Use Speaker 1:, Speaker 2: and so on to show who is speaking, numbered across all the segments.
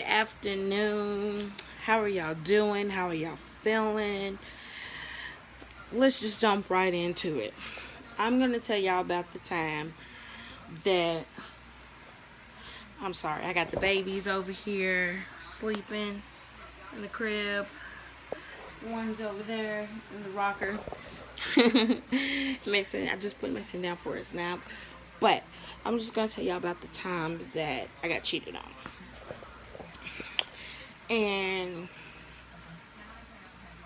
Speaker 1: afternoon. How are y'all doing? How are y'all feeling? Let's just jump right into it. I'm going to tell y'all about the time that I'm sorry, I got the babies over here sleeping in the crib. One's over there in the rocker. Mason, I just put Mason down for his nap. But I'm just going to tell y'all about the time that I got cheated on. And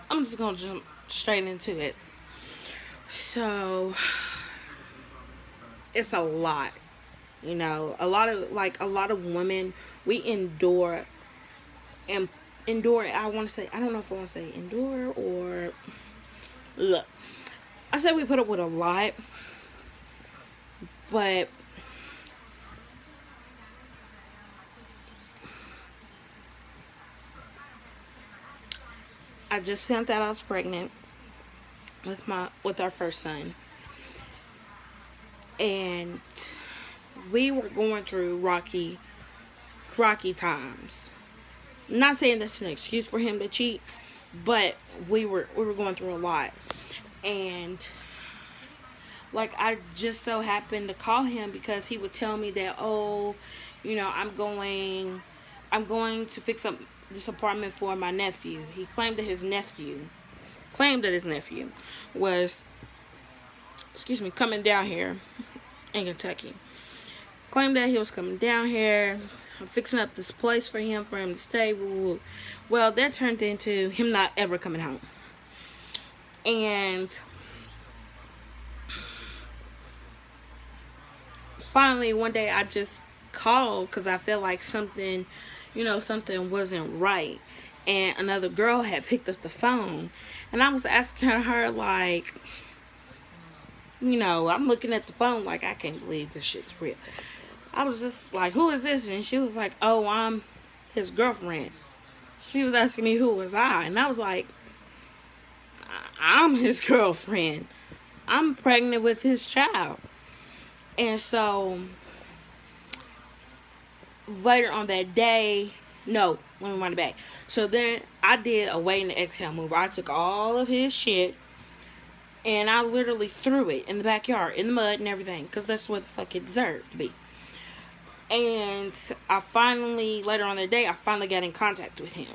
Speaker 1: I'm just going to jump straight into it. So, it's a lot. You know, a lot of women, we endure, I want to say, I don't know if I want to say endure or, look, I said we put up with a lot, but I just found out I was pregnant with our first son, and we were going through rocky times. I'm not saying that's an excuse for him to cheat, but we were going through a lot, and like I just so happened to call him because he would tell me that, oh, you know, I'm going to fix up this apartment for my nephew. He claimed that his nephew was, coming down here in Kentucky. Claimed that he was coming down here, fixing up this place for him to stay. Well, that turned into him not ever coming home. And finally, one day I just called because I felt like something wasn't right. And another girl had picked up the phone. And I was asking her, like, I'm looking at the phone like, I can't believe this shit's real. I was just like, who is this? And she was like, oh, I'm his girlfriend. She was asking me who was I. And I was like, I'm his girlfriend. I'm pregnant with his child. And so later on that day, no, let me run it back. So then I did a wait and exhale move. I took all of his shit and I literally threw it in the backyard, in the mud and everything, because that's what the fuck it deserved to be. And later on that day, I finally got in contact with him.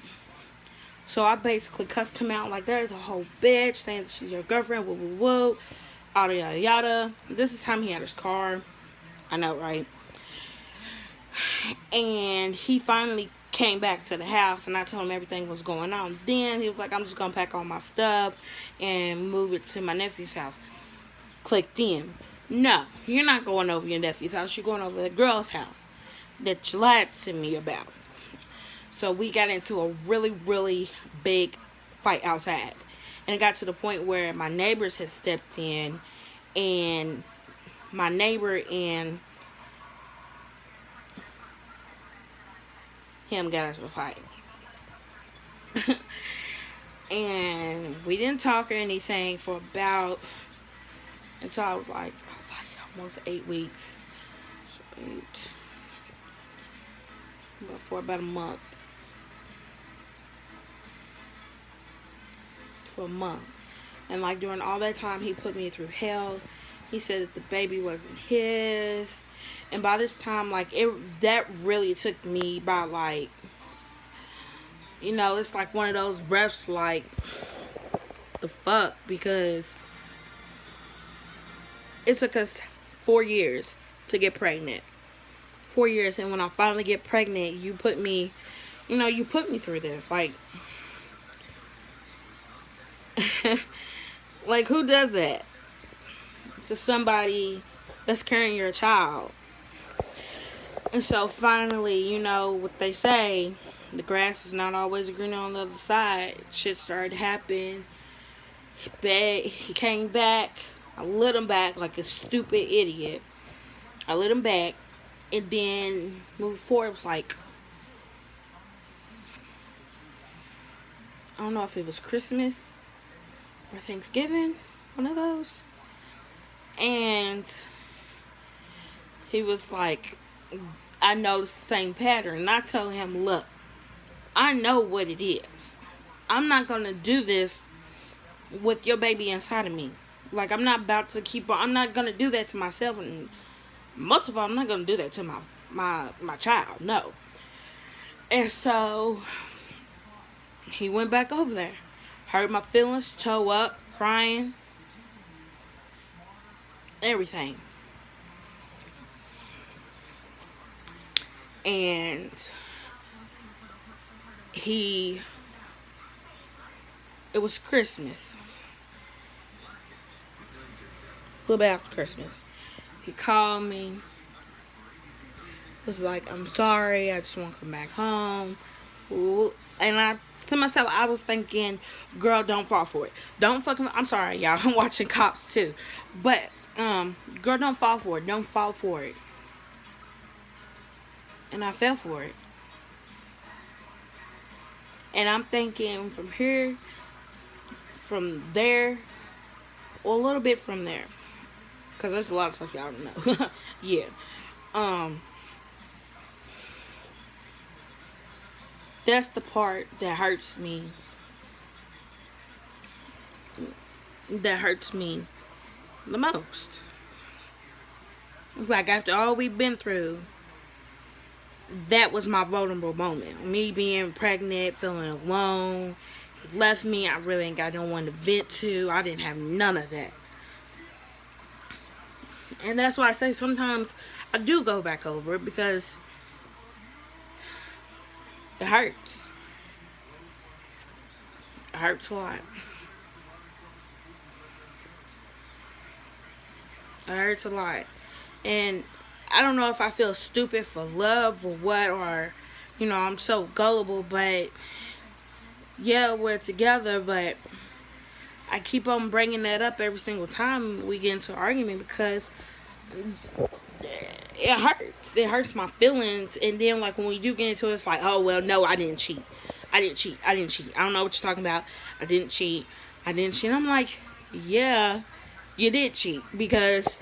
Speaker 1: So I basically cussed him out like, there's a whole bitch saying that she's your girlfriend, woo woo woo, yada yada yada. This is the time he had his car. I know, right? And he finally came back to the house and I told him everything was going on. Then he was like, I'm just gonna pack all my stuff and move it to my nephew's house. Clicked in. No, you're not going over your nephew's house. You're going over the girl's house that you lied to me about. So we got into a really, really big fight outside. And it got to the point where my neighbors had stepped in, and my neighbor and him got into a fight. And we didn't talk or anything for until I was like almost 8 weeks. So 8. But for about a month. For a month. And like during all that time, he put me through hell. He said that the baby wasn't his. And by this time, like, that really took me by, like, it's like one of those breaths, like, the fuck? Because it took us 4 years to get pregnant. 4 years. And when I finally get pregnant, you put me through this. Like, like, who does that to somebody that's carrying your child? And so finally, what they say, the grass is not always greener on the other side. Shit started to happen. He came back. I lit him back like a stupid idiot. I lit him back. And then moving forward, it was like, I don't know if it was Christmas or Thanksgiving, one of those. And he was like, I noticed the same pattern. And I told him, look, I know what it is. I'm not gonna do this with your baby inside of me. Like, I'm not about to keep on. I'm not gonna do that to myself, and most of all, I'm not gonna do that to my child. No. And so he went back over there, hurt my feelings, toe up, crying, everything. And it was Christmas, a little bit after Christmas. He called me, was like, I'm sorry, I just want to come back home. And to myself, I was thinking, girl, don't fall for it. Don't fucking, I'm sorry, y'all, I'm watching Cops too. But, girl, don't fall for it. Don't fall for it. And I fell for it. And I'm thinking from here, from there, or a little bit from there. Because there's a lot of stuff y'all don't know. Yeah. That's the part that hurts me. That hurts me the most. Like, after all we've been through, that was my vulnerable moment. Me being pregnant, feeling alone. He left me. I really ain't got no one to vent to. I didn't have none of that. And that's why I say sometimes I do go back over it, because it hurts. It hurts a lot. It hurts a lot. And I don't know if I feel stupid for love or what, or, I'm so gullible, but yeah, we're together, but I keep on bringing that up every single time we get into an argument, because it hurts. It hurts my feelings. And then, like, when we do get into it, it's like, oh, well, no, I didn't cheat. I didn't cheat. I don't know what you're talking about. I didn't cheat. I'm like, yeah, you did cheat, because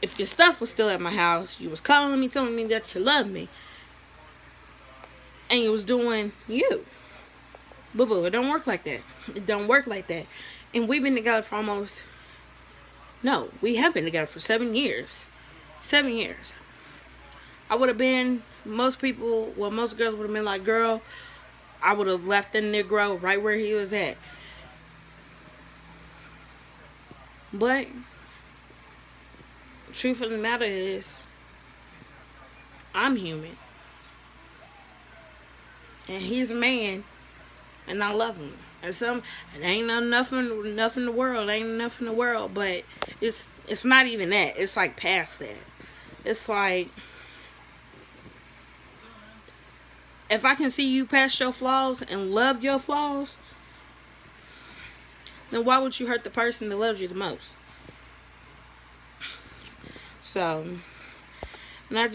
Speaker 1: if your stuff was still at my house, you was calling me, telling me that you love me, and you was doing you. Boo-boo, it don't work like that. It don't work like that. And we've been together for we have been together for 7 years. 7 years. I would have been, most girls would have been like, girl, I would have left the Negro right where he was at. But the truth of the matter is, I'm human. And he's a man. And I love him. And it ain't nothing in the world. Ain't enough in the world. But it's not even that. It's like past that. It's like, if I can see you past your flaws and love your flaws, then why would you hurt the person that loves you the most? So, and I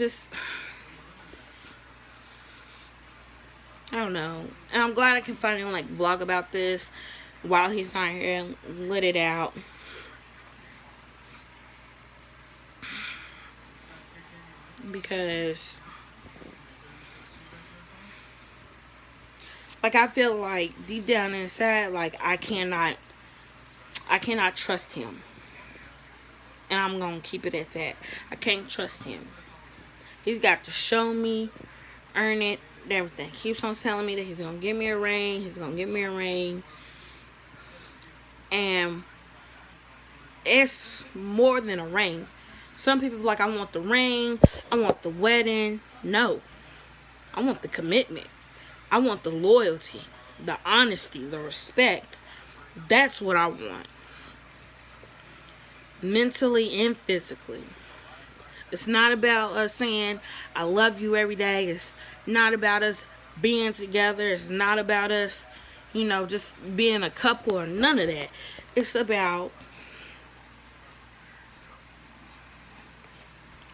Speaker 1: don't know. And I'm glad I can finally, vlog about this while he's not here and let it out. Because, I feel like deep down inside, I cannot trust him. And I'm going to keep it at that. I can't trust him. He's got to show me, earn it, everything. Keeps on telling me that he's going to give me a ring. And it's more than a ring. Some people are like, I want the ring. I want the wedding. No. I want the commitment. I want the loyalty, the honesty, the respect. That's what I want. Mentally and physically. It's not about us saying, I love you every day. It's not about us being together. It's not about us, just being a couple or none of that. It's about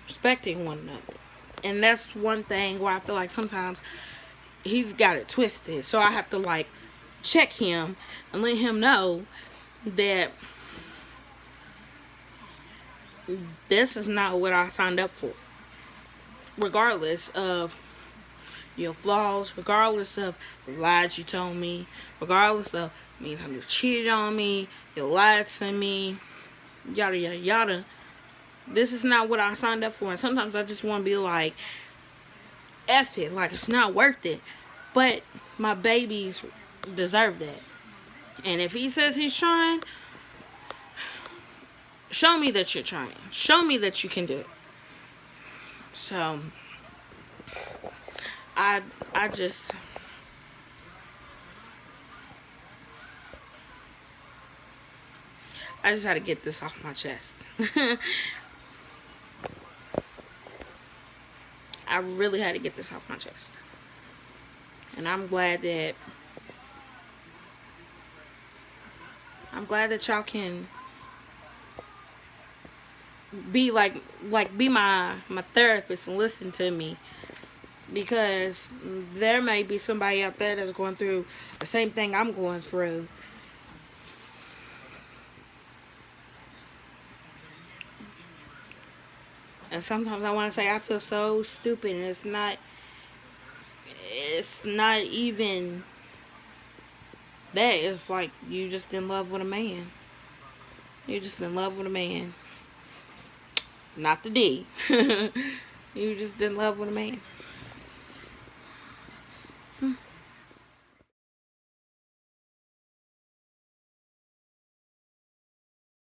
Speaker 1: respecting one another. And that's one thing where I feel like sometimes he's got it twisted. So I have to, check him and let him know that this is not what I signed up for. Regardless of, your flaws, regardless of the lies you told me, regardless of me time you cheated on me, you lied to me, yada yada yada. This is not what I signed up for, and sometimes I just want to be like, F it, like it's not worth it. But my babies deserve that. And if he says he's trying, show me that you're trying. Show me that you can do it. So I just had to get this off my chest. I really had to get this off my chest. And I'm glad that y'all can be be my therapist and listen to me, because there may be somebody out there that's going through the same thing I'm going through. And sometimes I want to say I feel so stupid, and it's not even that. It's like you just in love with a man. You're just in love with a man. Not the D. You just in love with a man.